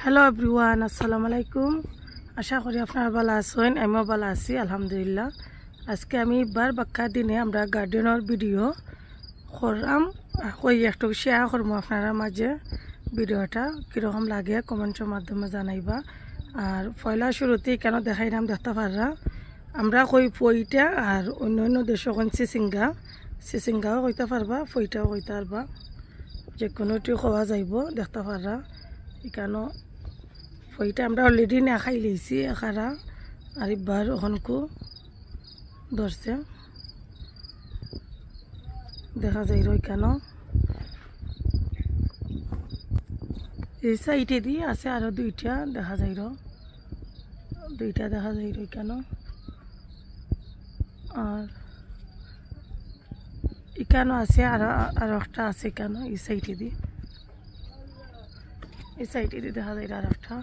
Hello everyone, আসসালামু আলাইকুম। আশা করি আপনারা ভালো আছেন, আমিও ভালো আছি আলহামদুলিল্লাহ। আজকে আমি বার বাক্কা দিনে আমরা গার্ডেনের ভিডিও করলাম, কই একটু শেয়ার করবো আপনারা মাঝে। ভিডিওটা কীরকম লাগে কমেন্টের মাধ্যমে জানাইবা। আর পয়লা শুরুতেই কেন দেখাইলাম দেখতে পাররা, আমরা কই ফইটা আর অন্য অন্য দেশ কোন সিসিঙ্গাও কইতে পারবা, ফইটাও কইতে পারবা, যে কোনোটি খাওয়া যাইব দেখতে পাররা। এখানে ফইটা আমরা অলরেডি না খাই লইছি এখারা, আর এবার ওখানকু ধরছে দেখা যাই কেন এই সাইডে দিয়ে আছে আরো দুইটা দেখা যাই দেখা যাই কেন। আর এখানে আছে আর একটা আছে কেন এই সাইডে দিয়ে দেখা যায় আর একটা।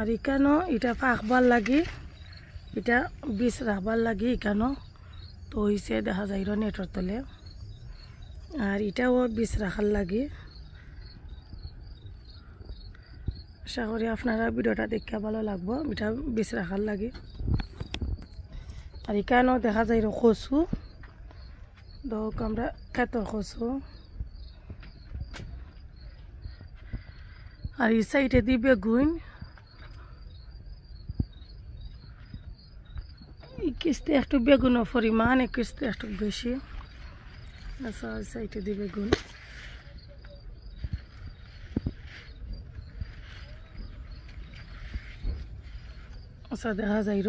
আর এখানেও এটা পাকবার লাগে, এটা বীজ রাখবার লাগে এখানেও তো হয়েছে দেখা যায় নেটর তলে। আর এটাও বীজ রাখার লাগে। আশা করি আপনারা ভিডিওটা দেখে ভালো লাগবো, এটা বীজ রাখার লাগে। আর এখানেও দেখা যায় কচু, দোক আমরা খেতর কচু। আর এই সাইডে দিয়ে বেগুন, কিস্তি একটু বেগুনের পরিমাণ কিস্তি একটু বেশি। আচ্ছা ওই সাইডে দিয়ে বেগুন, আচ্ছা দেখা যাই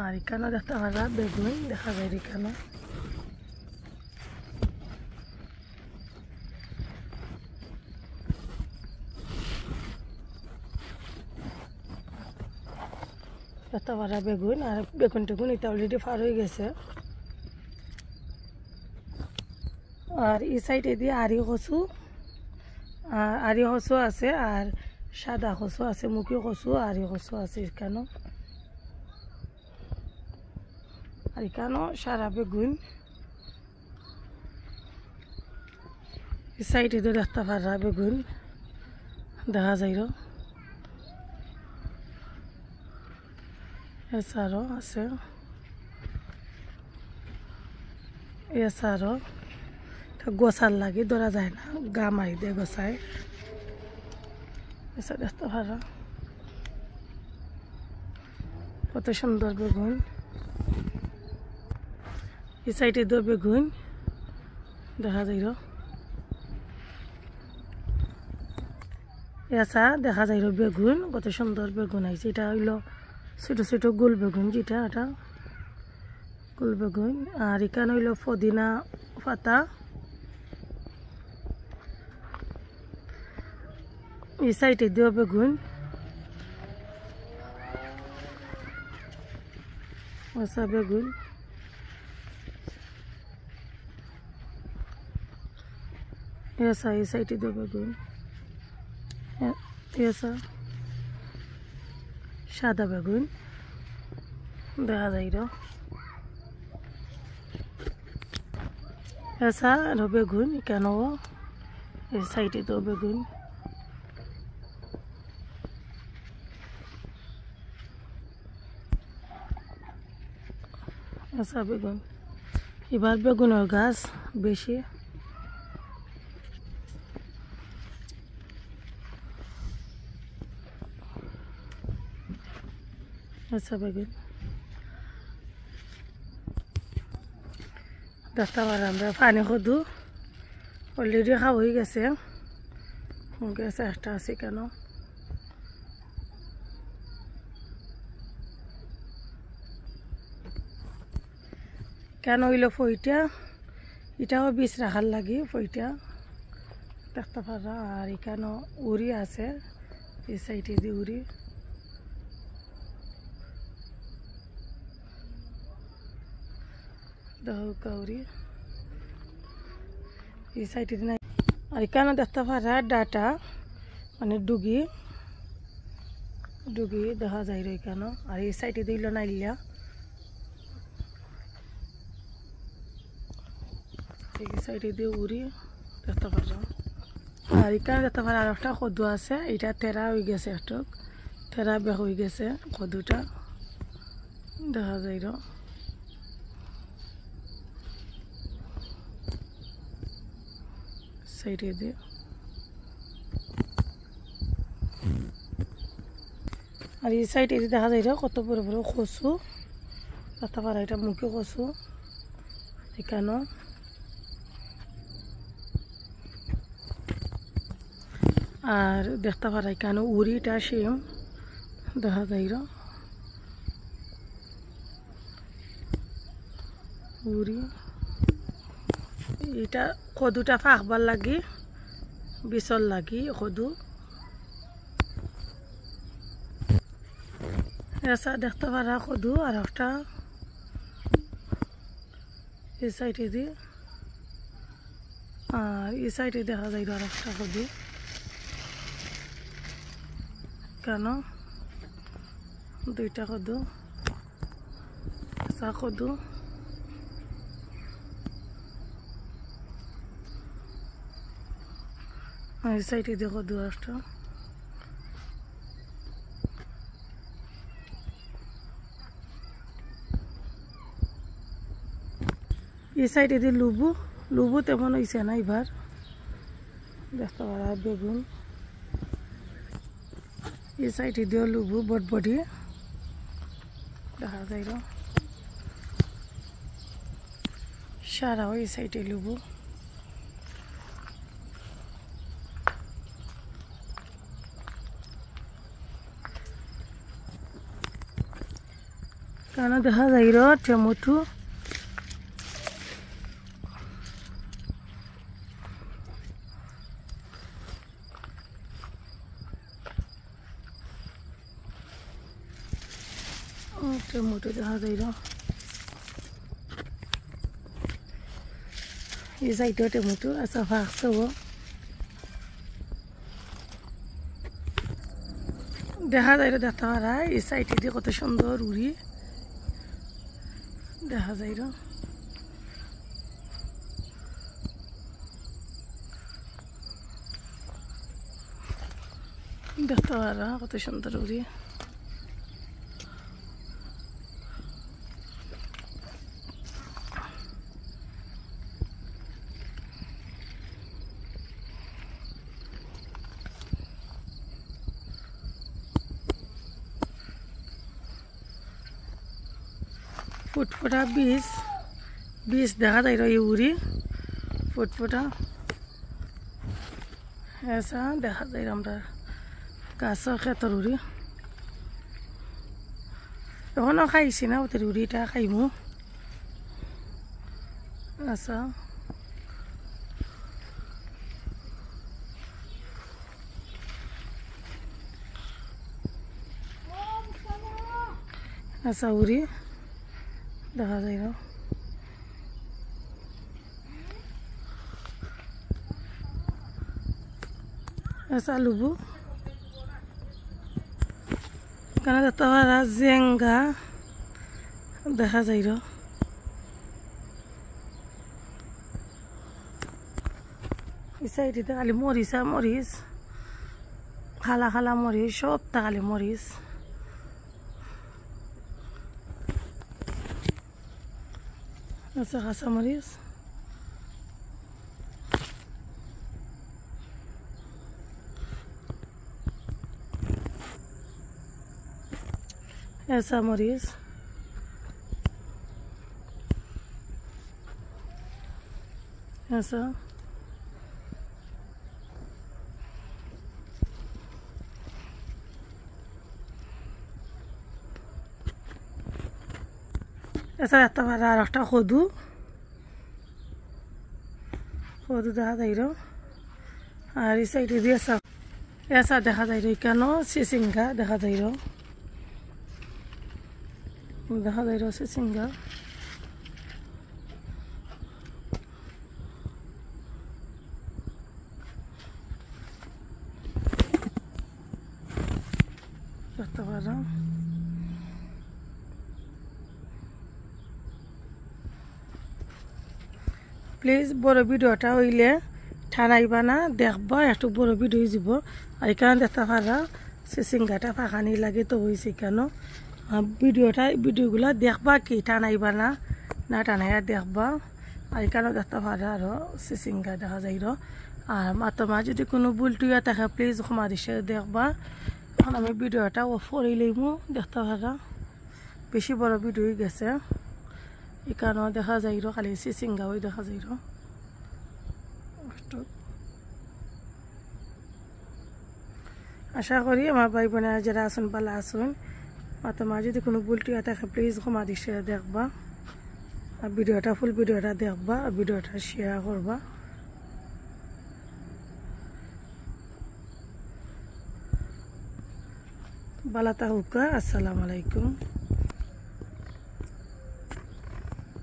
আর এখানে দেখতে পারা বেগুন দেখা যায় এখানে। দেখতে পারা বেগুন, আর বেগুন টেগুন এটা অলরেডি পার হয়ে গেছে। আর এই সাইডে দিয়ে আরি কচু আছে, আর সাদা কচু আছে, মুখী কচু আরি কচু আছে এখানে। আর এখানেও সারা বেগুন। এই সাইডে দিয়ে দেখতে পারা বেগুন দেখা যায় এছাড়াও আছে, এছাড়াও গোছার লাগে ধরা যায় না, গা মারি দিয়ে গোছায়। এছাড়া দেখতে পারা কত সুন্দর বেগুন। এই সাইডে দো বেগুন দেখা যায় এসা দেখা যায় বেগুন, কত সুন্দর বেগুন আইছে। এটা হইলো ছোট ছোট গোল বেগুন, যেটা এটা গোল বেগুন। আর এখানে হইলো পুদিনা পাতা। এই সাইডে দিও বেগুন, আচ্ছা বেগুন। এসা এই সাইডে দিও বেগুন, এসা সাদা বেগুন দেখা যায় এসা বেগুন। কেন এই সাইডে তো বেগুন, এসা বেগুন। এবার বেগুনের গাছ বেশি। আচ্ছা বেগুন দেখতে পারা আমরা পানি খুদু অলরেডি খাওয়া হয়ে গেছে, গেছে একটা আছে কেন। কেন হইল ফইটা, এটাও বীজ রাখার লাগে ফইটা দেখতে পারা। আর এখানে উড়ি আছে, এই সাইডে দিয়ে উড়ি। কাউরি এই সাইডে নাই। আর এখানে দেখতে পারা ডাটা মানে ডুগি দেখা যায় এখানে। আর এই সাইডে দিল নাইলিয়া এই সাইডে দিয়ে উড়ি দেখতে পারলাম। আর এখানে দেখতে পারেন আর একটা কদু আছে, এটা তেরা হয়ে গেছে, একটু তেরা বের হয়ে গেছে কদুটা দেখা যায়। সাইডে দিয়ে আর এই সাইডে দিয়ে দেখা যায় কত বড় বড় কচু দেখতে পারা, এটা মুখে কচু এখানে। আর দেখতে পারা এখানে উড়িটা সেম দেখা যায় উড়ি। এটা কদুটা ফাঁকবার লাগি বিচল লাগি কদু এসা দেখতে পারা কদু। আর একটা এই সাইডে দিয়ে আর এই সাইডে দেখা যায় আর একটা কদু কেন দুইটা কদু এসা কদু। আর এই সাইডে দিয়ে কদু একটা। এই সাইডে দিয়ে লুবু, লুবু তেমন হয়েছে না এবার দেখতে পারা বেগুন। এই সাইডে দিয়ে লুবু বটবটি দেখা যায় সারা এই সাইডে লুবু। কেন দেখা যায় টমেটো টমেটো দেখা যায় এই সাইডে টমেটো আচ্ছা ভাগছে দেখা যায় দেখতে পারা। এই সাইডে দিয়ে কত সুন্দর উড়ি দেখা যায় দেখতে পারা কত সুন্দর উড়ি। ফুটফুটা বীজ বীজ দেখা যায় এই উড়ি ফুটফুটা এসা দেখা যায় আমরা গাছের ক্ষেতের উড়ি। এখনো খাইছি না ওদের উড়িটা খাইমু আচ্ছা। আচ্ছা উড়ি দেখা যায় আচ্ছা লুবু কেন দেখতে পারা জেঙ্গা দেখা যায় এই সাইডে খালি মরিচ আর মরিচ খালা খালা মরিচ সবটা খালি মরিচ। আচ্ছা কাঁচা মরিচ এসা মরিচ এসা এসা একটা পারা আর একটা কদু কদু দেখা যায় আর এই সাইডে দিয়ে এসা দেখা যায় কেন চিচিঙ্গা দেখা যায় দেখা যায় চিচিঙ্গা। দেখতে পারা প্লিজ বড় ভিডিওটা হইলে ঠানাইবা না দেখবা একটু বড় ভিডিও যাব আর এখানে দেখতে পারা সিসিঙ্গাটা ফাঁকানি লাগে তো হয়েছে কেন ভিডিওগুলা দেখবা কি টানাইবা না না টানাইয়া দেখবা আর এখানে দেখতে পারা আরো সিসিঙ্গা দেখা যাই আর মাতমা যদি কোনো ভুল টুইয়া থাকে প্লিজ ক্ষমা দিছে দেখবা এখন আমি ভিডিওটা অফ করে লইমু দেখতে পারা বেশি বড় ভিডিও গেছে এখানেও দেখা যাই খালি সিসিঙ্গাও দেখা যাই আশা করি আমার ভাই বোনেরা যারা আসুন ভালো আসুন মাতমা যদি কোনো ভুল টুইয়া থাকে প্লিজ ক্ষমা দিছে দেখবা আর ভিডিওটা ফুল ভিডিওটা দেখবা আর ভিডিওটা শেয়ার করবা ভালো থাকুক আসসালামু আলাইকুম।